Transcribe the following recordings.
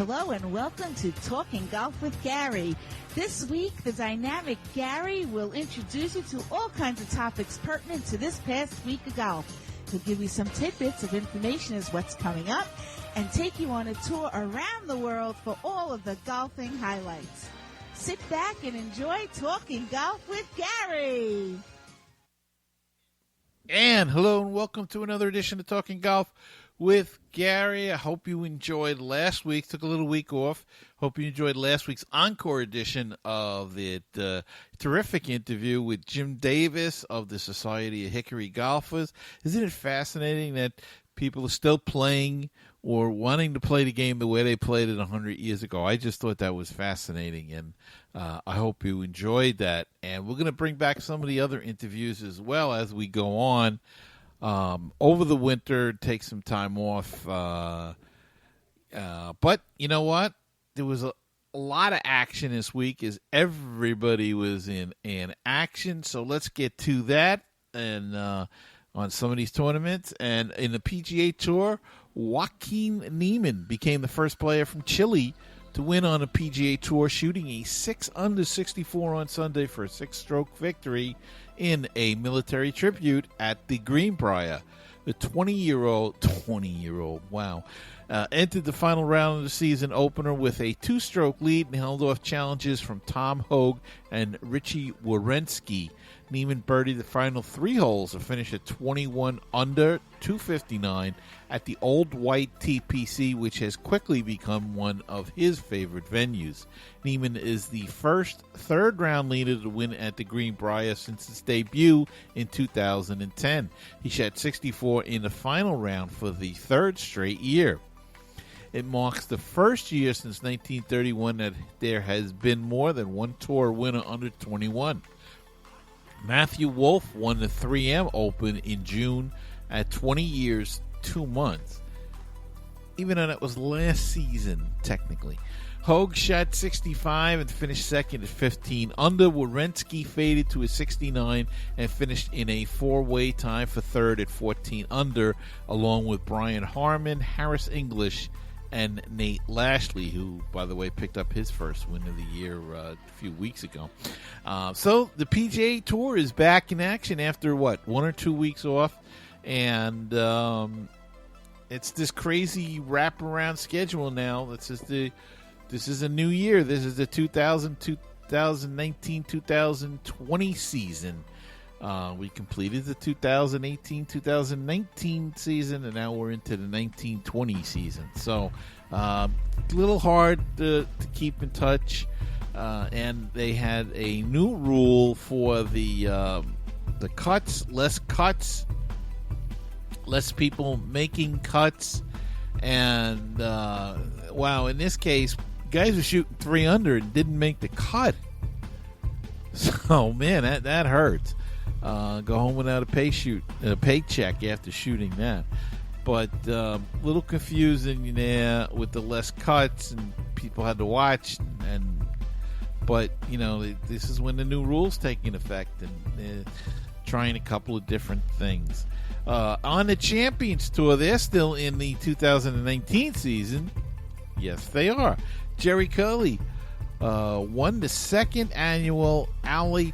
Hello and welcome to Talking Golf with Gary. This week, the dynamic Gary will introduce you to all kinds of topics pertinent to this past week of golf. He'll give you some tidbits of information as what's coming up and take you on a tour around the world for all of the golfing highlights. Sit back and enjoy Talking Golf with Gary. And hello and welcome to another edition of Talking Golf with Gary. I hope you enjoyed last week. Took a little week off. Hope you enjoyed last week's encore edition of the terrific interview with Jim Davis of the Society of Hickory Golfers. Isn't it fascinating that people are still playing or wanting to play the game the way they played it 100 years ago? I just thought that was fascinating, and I hope you enjoyed that. And we're going to bring back some of the other interviews as well as we go on. Over the winter, take some time off. But you know what? There was a lot of action this week as everybody was in action. So let's get to that and on some of these tournaments. And in the PGA Tour, Joaquin Niemann became the first player from Chile to win on a PGA Tour, shooting a 6 under 64 on Sunday for a 6-stroke victory in a military tribute at the Greenbrier. The 20-year-old, wow, entered the final round of the season opener with a 2-stroke lead and held off challenges from Tom Hogue and Richie Werenski. Niemann birdied the final 3 holes to finish at 21 under 259 at the Old White TPC, which has quickly become one of his favorite venues. Niemann is the first third-round leader to win at the Greenbrier since its debut in 2010. He shot 64 in the final round for the third straight year. It marks the first year since 1931 that there has been more than one tour winner under 21. Matthew Wolff won the 3M Open in June at 20 years, 2 months. Even though that was last season, technically. Hogue shot 65 and finished second at 15 under. Werenski faded to a 69 and finished in a 4-way tie for third at 14 under, along with Brian Harman, Harris English, and Nate Lashley, who, by the way, picked up his first win of the year a few weeks ago. So the PGA Tour is back in action after, 1 or 2 weeks off? And it's this crazy wraparound schedule now. This is a new year. This is the 2019-2020 season. We completed the 2018-2019 season, and now we're into the 1920 season. So a little hard to keep in touch. And they had a new rule for the cuts, less people making cuts. And, wow, in this case, guys were shooting 3 under and didn't make the cut. So, man, that hurts. Go home without a paycheck after shooting that. But a little confusing there with the less cuts, and people had to watch. But you know, this is when the new rules taking effect, and they're trying a couple of different things. On the Champions Tour, they're still in the 2019 season. Yes, they are. Jerry Curley won the second annual Ally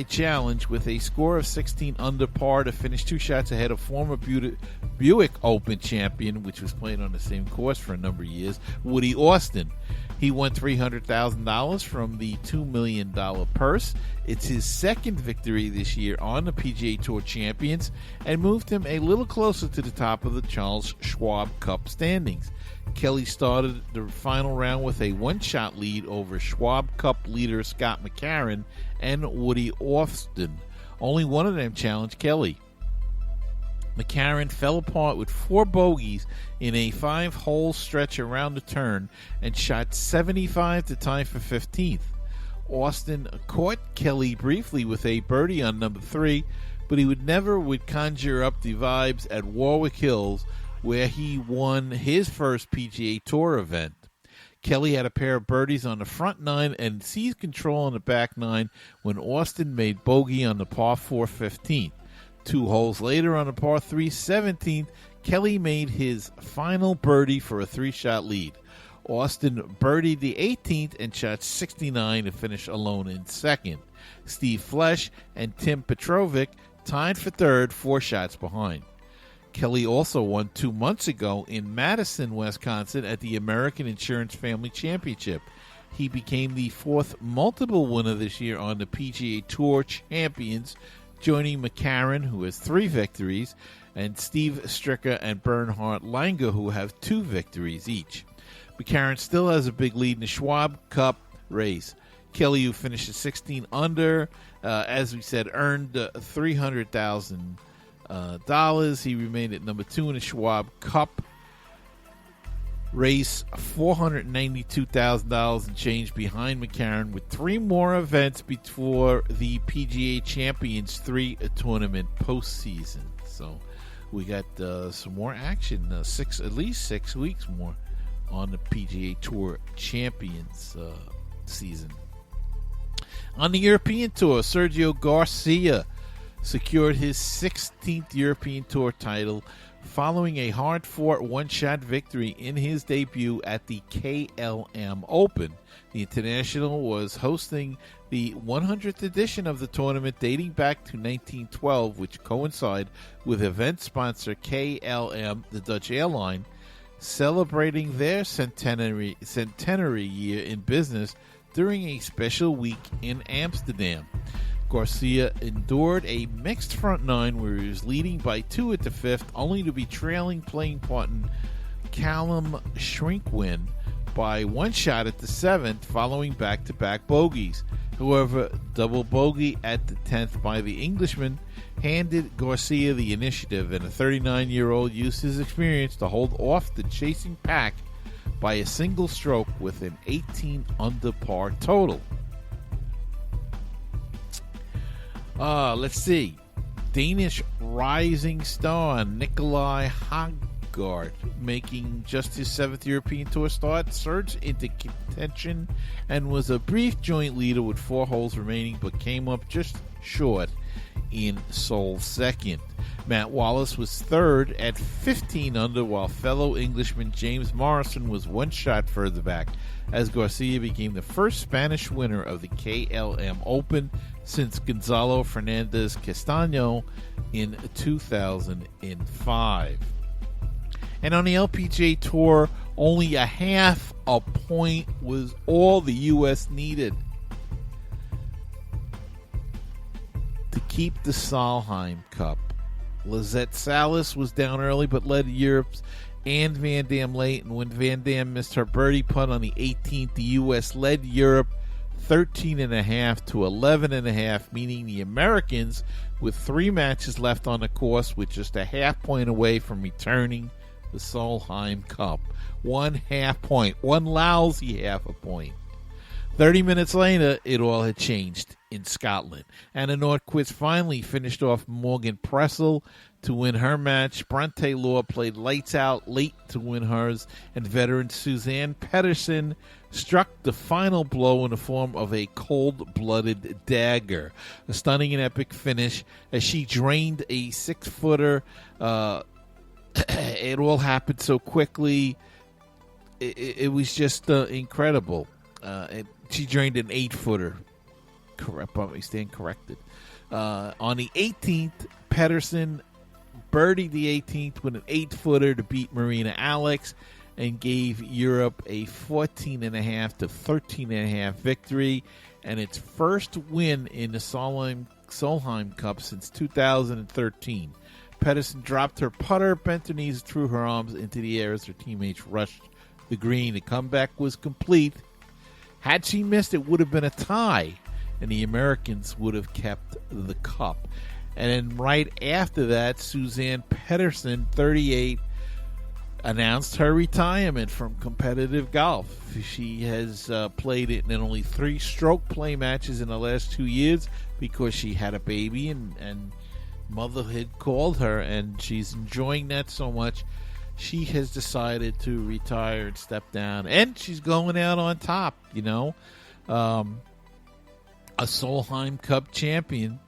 Challenge with a score of 16 under par to finish 2 shots ahead of former Buick Open champion, which was played on the same course for a number of years, Woody Austin. He won $300,000 from the $2 million purse. It's his second victory this year on the PGA Tour Champions and moved him a little closer to the top of the Charles Schwab Cup standings. Kelly started the final round with a 1-shot lead over Schwab Cup leader Scott McCarron and Woody Austin. Only one of them challenged Kelly. McCarron fell apart with 4 bogeys in a 5-hole stretch around the turn and shot 75 to tie for 15th. Austin caught Kelly briefly with a birdie on number 3, but he would conjure up the vibes at Warwick Hills, where he won his first PGA Tour event. Kelly had a pair of birdies on the front 9 and seized control on the back 9 when Austin made bogey on the par 4 15th. 2 holes later on the par 3 17th, Kelly made his final birdie for a 3-shot lead. Austin birdied the 18th and shot 69 to finish alone in second. Steve Flesch and Tim Petrovic tied for third, 4 shots behind. Kelly also won 2 months ago in Madison, Wisconsin at the American Insurance Family Championship. He became the 4th multiple winner this year on the PGA Tour Champions, joining McCarron, who has 3 victories, and Steve Stricker and Bernhard Langer, who have 2 victories each. McCarron still has a big lead in the Schwab Cup race. Kelly, who finished at 16 under, as we said, earned $300,000. He remained at number 2 in the Schwab Cup race, $492,000 and change behind McCarron, with 3 more events before the PGA Champions 3 tournament postseason. So we got some more action, at least 6 weeks more on the PGA Tour Champions season. On the European Tour, Sergio Garcia secured his 16th European Tour title following a hard-fought one-shot victory in his debut at the KLM Open. The International was hosting the 100th edition of the tournament dating back to 1912, which coincided with event sponsor KLM, the Dutch airline, celebrating their centenary year in business during a special week in Amsterdam. Garcia endured a mixed front 9 where he was leading by 2 at the 5th, only to be trailing playing partner Callum Shrinkwin by 1 shot at the 7th following back-to-back bogeys. However, double bogey at the 10th by the Englishman handed Garcia the initiative, and the 39-year-old used his experience to hold off the chasing pack by a single stroke with an 18 under par total. Let's see. Danish rising star Nikolai Haggaard, making just his 7th European Tour start, surged into contention and was a brief joint leader with 4 holes remaining, but came up just short in sole second. Matt Wallace was third at 15 under, while fellow Englishman James Morrison was 1 shot further back, as Garcia became the first Spanish winner of the KLM Open since Gonzalo Fernandez Castaño in 2005. And on the LPGA Tour, only a half a point was all the U.S. needed to keep the Solheim Cup. Lizette Salas was down early but led Europe's and Van Dam late, and when Van Dam missed her birdie putt on the 18th, the U.S. led Europe 13.5 to 11.5, meaning the Americans, with 3 matches left on the course, with just a half point away from returning the Solheim Cup. 1 half point, 1 lousy half a point. 30 minutes later, it all had changed in Scotland. Anna Nordquist finally finished off Morgan Pressel to win her match. Bronte Law played lights out late to win hers, and veteran Suzanne Pedersen struck the final blow in the form of a cold-blooded dagger. A stunning and epic finish as she drained a 6-footer. It all happened so quickly. It was just incredible. She drained an 8-footer. Probably stand corrected. On the 18th, Pedersen birdied the 18th with an 8-footer to beat Marina Alex and gave Europe a 14.5 to 13.5 victory and its first win in the Solheim Cup since 2013. Pedersen dropped her putter, bent her knees, threw her arms into the air as her teammates rushed the green. The comeback was complete. Had she missed, it would have been a tie, and the Americans would have kept the cup. And then right after that, Suzanne Pedersen, 38, announced her retirement from competitive golf. She has played it in only 3 stroke play matches in the last 2 years because she had a baby and motherhood called her, and she's enjoying that so much. She has decided to retire and step down, and she's going out on top, you know. A Solheim Cup champion.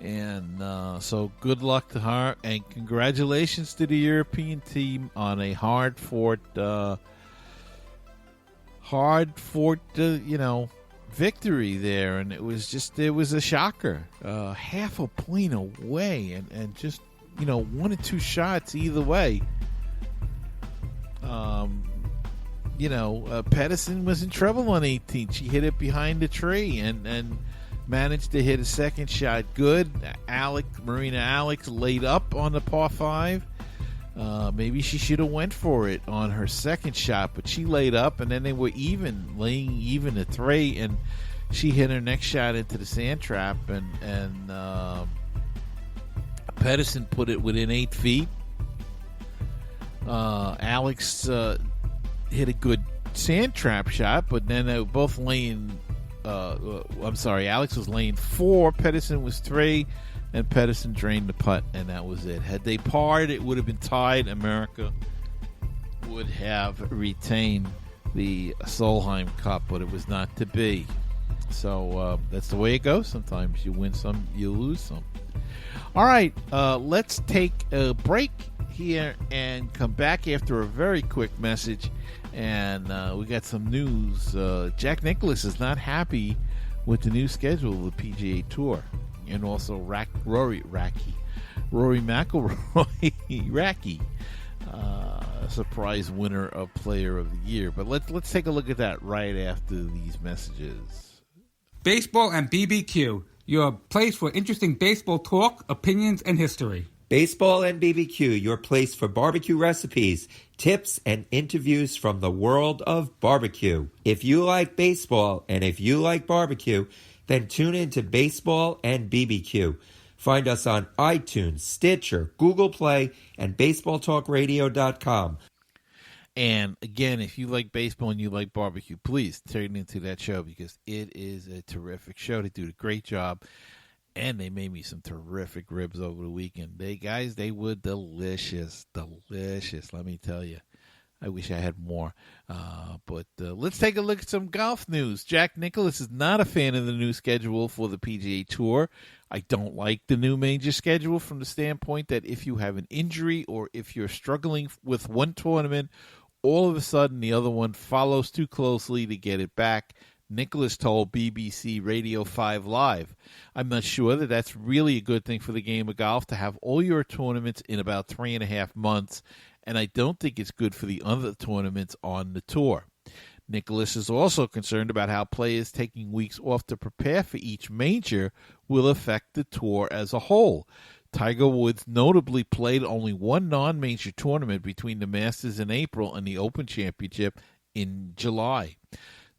And so good luck to her, and congratulations to the European team on a hard-fought hard-fought, victory there, and it was a shocker. Half a point away, and just, 1 or 2 shots either way. Pedersen was in trouble on 18. She hit it behind the tree and managed to hit a second shot good. Marina Alex laid up on the par 5. Maybe she should have went for it on her second shot, but she laid up, and then they were laying even at 3, and she hit her next shot into the sand trap, and Pedersen put it within 8 feet. Alex hit a good sand trap shot, but then they were both laying. Alex was laying 4, Pedersen was 3, and Pedersen drained the putt, and that was it. Had they parred, it would have been tied. America would have retained the Solheim Cup, but it was not to be. So that's the way it goes. Sometimes you win some, you lose some. All right, let's take a break here and come back after a very quick message. And we got some news. Jack Nicklaus is not happy with the new schedule of the PGA Tour. And also Rory McIlroy, surprise winner of Player of the Year. But let's take a look at that right after these messages. Baseball and BBQ, your place for interesting baseball talk, opinions, and history. Baseball and BBQ, your place for barbecue recipes, tips, and interviews from the world of barbecue. If you like baseball and if you like barbecue, then tune in to Baseball and BBQ. Find us on iTunes, Stitcher, Google Play, and BaseballTalkRadio.com. And again, if you like baseball and you like barbecue, please tune into that show because it is a terrific show. They do a great job. And they made me some terrific ribs over the weekend. They were delicious. Let me tell you. I wish I had more. But let's take a look at some golf news. Jack Nicklaus is not a fan of the new schedule for the PGA Tour. I don't like the new major schedule from the standpoint that if you have an injury or if you're struggling with one tournament, all of a sudden the other one follows too closely to get it back. Nicklaus told BBC Radio 5 Live, I'm not sure that that's really a good thing for the game of golf to have all your tournaments in about 3.5 months, and I don't think it's good for the other tournaments on the tour. Nicklaus is also concerned about how players taking weeks off to prepare for each major will affect the tour as a whole. Tiger Woods notably played only one non-major tournament between the Masters in April and the Open Championship in July.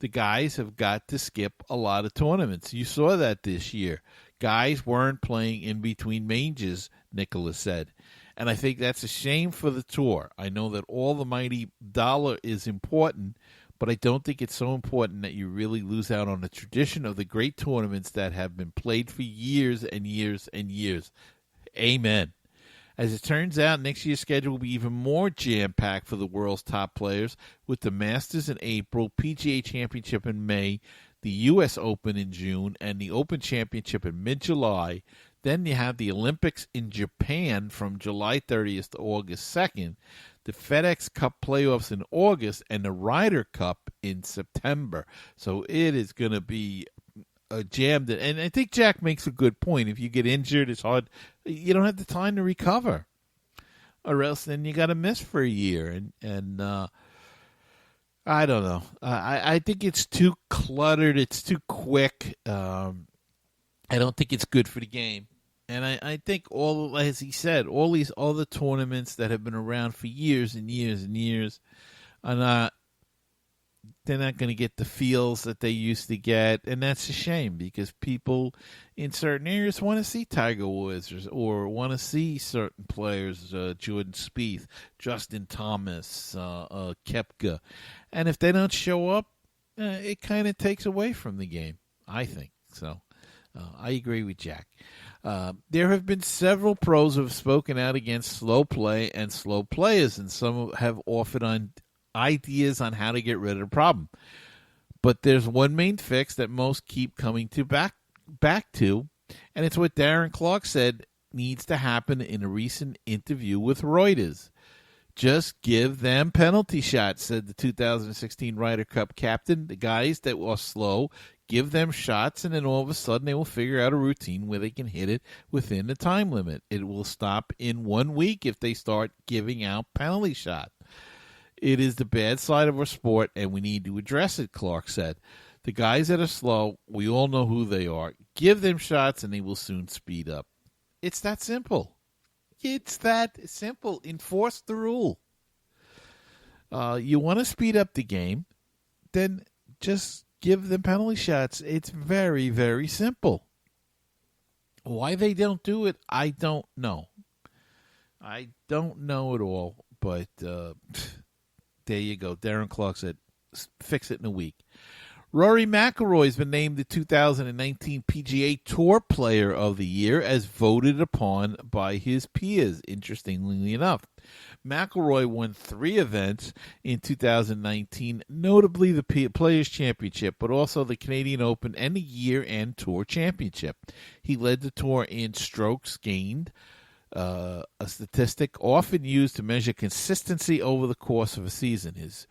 The guys have got to skip a lot of tournaments. You saw that this year. Guys weren't playing in between majors, Nicklaus said. And I think that's a shame for the tour. I know that all the mighty dollar is important, but I don't think it's so important that you really lose out on the tradition of the great tournaments that have been played for years and years and years. Amen. As it turns out, next year's schedule will be even more jam-packed for the world's top players, with the Masters in April, PGA Championship in May, the U.S. Open in June, and the Open Championship in mid-July. Then you have the Olympics in Japan from July 30th to August 2nd, the FedEx Cup playoffs in August, and the Ryder Cup in September. So it is going to be jammed. And I think Jack makes a good point. If you get injured, it's hard. You don't have the time to recover, or else then you got to miss for a year. And I don't know. I think it's too cluttered. It's too quick. I don't think it's good for the game. And I think as he said, all the tournaments that have been around for years and years and years they're not going to get the feels that they used to get, and that's a shame because people in certain areas want to see Tiger Woods or want to see certain players, Jordan Spieth, Justin Thomas, Koepka, and if they don't show up, it kind of takes away from the game, I think. So I agree with Jack. There have been several pros who have spoken out against slow play and slow players, and some have offered on ideas on how to get rid of the problem. But there's one main fix that most keep coming to back to, and it's what Darren Clark said needs to happen in a recent interview with Reuters. Just give them penalty shots, said the 2016 Ryder Cup captain. The guys that are slow, give them shots, and then all of a sudden they will figure out a routine where they can hit it within the time limit. It will stop in 1 week if they start giving out penalty shots. It is the bad side of our sport, and we need to address it, Clark said. The guys that are slow, we all know who they are. Give them shots, and they will soon speed up. It's that simple. It's that simple. Enforce the rule. You want to speed up the game, then just give them penalty shots. It's very, very simple. Why they don't do it, I don't know. I don't know at all, but there you go. Darren Clark said, fix it in a week. Rory McIlroy has been named the 2019 PGA Tour Player of the Year as voted upon by his peers, interestingly enough. McIlroy won 3 events in 2019, notably the Players' Championship, but also the Canadian Open and the Year-End Tour Championship. He led the tour in strokes gained, a statistic often used to measure consistency over the course of a season. His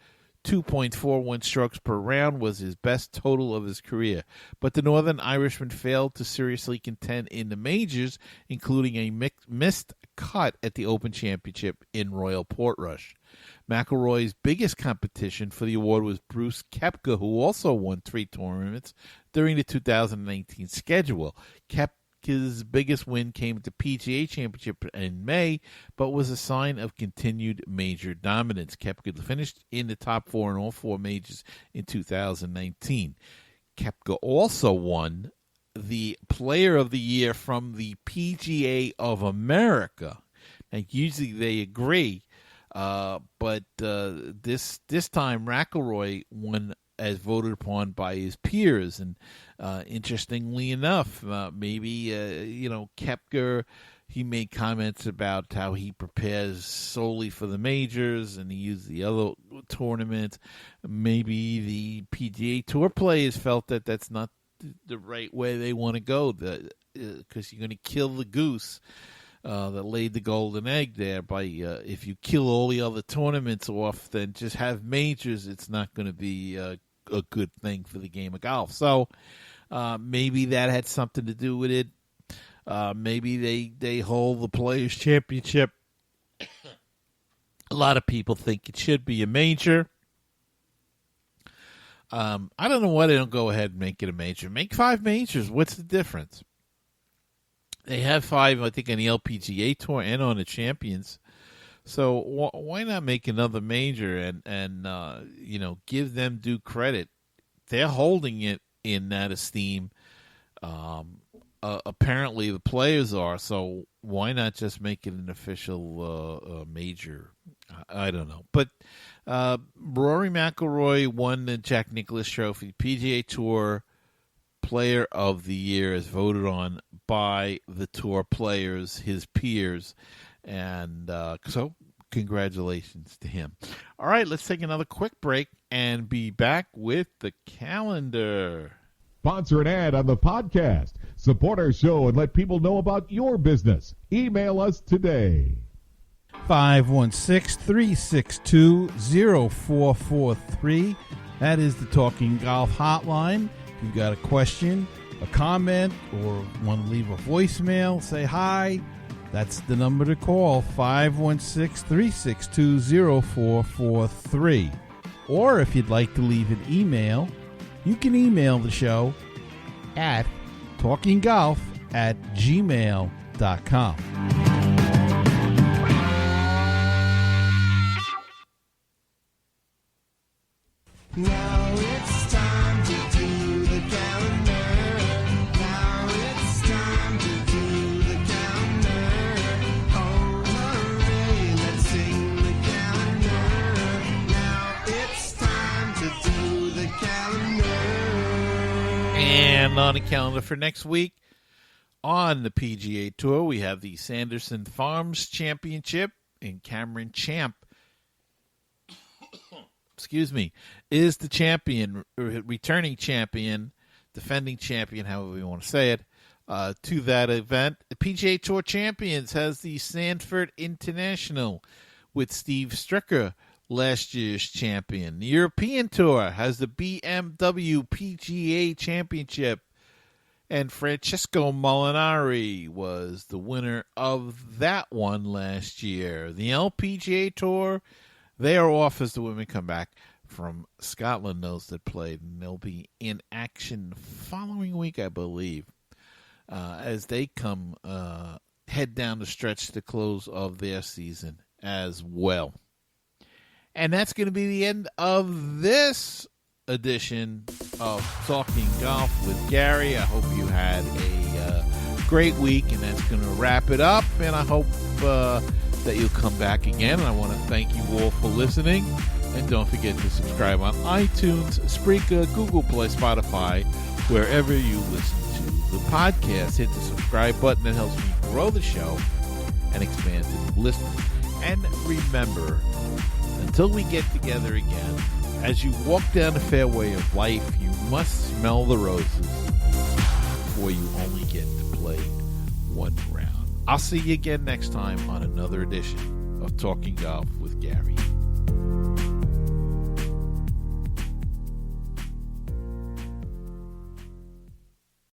2.41 strokes per round was his best total of his career, but the Northern Irishman failed to seriously contend in the majors, including a missed cut at the Open Championship in Royal Portrush. McIlroy's biggest competition for the award was Bruce Koepka, who also won 3 tournaments during the 2019 schedule. Koepka's biggest win came at the PGA Championship in May, but was a sign of continued major dominance. Koepka finished in the top 4 in all 4 majors in 2019. Koepka also won the Player of the Year from the PGA of America. Now, usually they agree, but this time McIlroy won as voted upon by his peers. And interestingly enough, maybe, Koepka, he made comments about how he prepares solely for the majors and he used the other tournaments. Maybe the PGA Tour players felt that that's not the right way they want to go, because you're going to kill the goose that laid the golden egg there. By if you kill all the other tournaments off, then just have majors. It's not going to be a good thing for the game of golf. So maybe that had something to do with it. Maybe they hold the Players' Championship. A lot of people think it should be a major. I don't know why they don't go ahead and make it a major. Make 5 majors. What's the difference? They have 5, I think, on the LPGA Tour and on the Champions. So why not make another major and give them due credit? They're holding it in that esteem. Apparently the players are, so why not just make it an official major? I don't know. But Rory McIlroy won the Jack Nicklaus Trophy, PGA Tour Player of the Year, as voted on by the tour players, his peers. And so congratulations to him. All right, let's take another quick break and be back with the calendar. Sponsor an ad on the podcast. Support our show and let people know about your business. Email us today. 516-362-0443. That is the Talking Golf Hotline. If you've got a question, a comment, or want to leave a voicemail, say hi. That's the number to call, 516-362-0443. Or if you'd like to leave an email, you can email the show at talkinggolf@gmail.com. Now it's time to do the calendar. Now it's time to do the calendar. Oh, hooray, let's sing the calendar. Now it's time to do the calendar. And on the calendar for next week, on the PGA Tour, we have the Sanderson Farms Championship, and Cameron Champ, is the champion, returning champion, defending champion, however you want to say it, to that event. The PGA Tour Champions has the Sanford International, with Steve Stricker, last year's champion. The European Tour has the BMW PGA Championship, and Francesco Molinari was the winner of that one last year. The LPGA Tour, they are off as the women come back from Scotland, those that played, and they'll be in action following week, I believe, as they come head down the stretch to the close of their season as well. And that's going to be the end of this edition of Talking Golf with Gary. I hope you had a great week, and that's going to wrap it up. And I hope that you'll come back again. And I want to thank you all for listening. And don't forget to subscribe on iTunes, Spreaker, Google Play, Spotify, wherever you listen to the podcast. Hit the subscribe button. That helps me grow the show and expand to new listeners. And remember, until we get together again, as you walk down the fairway of life, you must smell the roses before you only get to play one round. I'll see you again next time on another edition of Talking Golf with Gary.